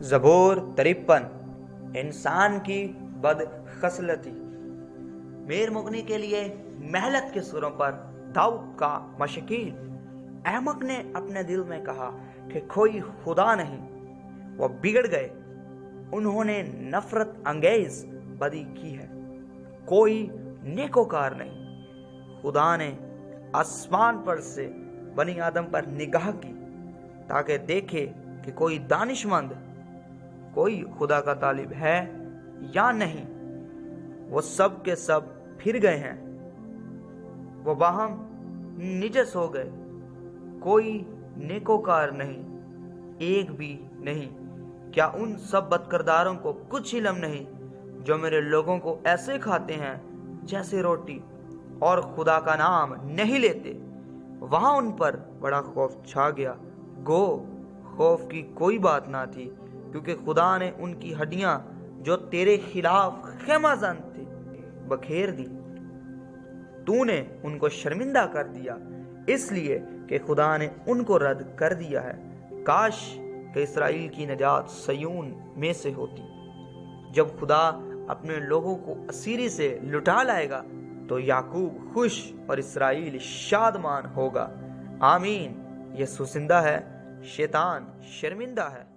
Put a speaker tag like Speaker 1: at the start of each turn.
Speaker 1: زبور 53 انسان کی بد خصلتی۔ میر مغنی کے لیے محلت کے سروں پر داؤد کا مشکین۔ احمق نے اپنے دل میں کہا کہ کوئی خدا نہیں، وہ بگڑ گئے، انہوں نے نفرت انگیز بدی کی ہے، کوئی نیکوکار نہیں۔ خدا نے آسمان پر سے بنی آدم پر نگاہ کی تاکہ دیکھے کہ کوئی دانش مند، کوئی خدا کا طالب ہے یا نہیں۔ وہ سب کے سب پھر گئے ہیں، وہ باہم نجس ہو گئے، کوئی نیکوکار نہیں، ایک بھی نہیں۔ کیا ان سب بدکرداروں کو کچھ علم نہیں جو میرے لوگوں کو ایسے کھاتے ہیں جیسے روٹی، اور خدا کا نام نہیں لیتے؟ وہاں ان پر بڑا خوف چھا گیا، گو خوف کی کوئی بات نہ تھی، کیونکہ خدا نے ان کی ہڈیاں جو تیرے خلاف خیمہ زن تھی بکھیر دی۔ تو نے ان کو شرمندہ کر دیا، اس لیے کہ خدا نے ان کو رد کر دیا ہے۔ کاش کہ اسرائیل کی نجات سیون میں سے ہوتی۔ جب خدا اپنے لوگوں کو اسیری سے لٹا لائے گا تو یعقوب خوش اور اسرائیل شادمان ہوگا۔ آمین۔ یسوع زندہ ہے، شیطان شرمندہ ہے۔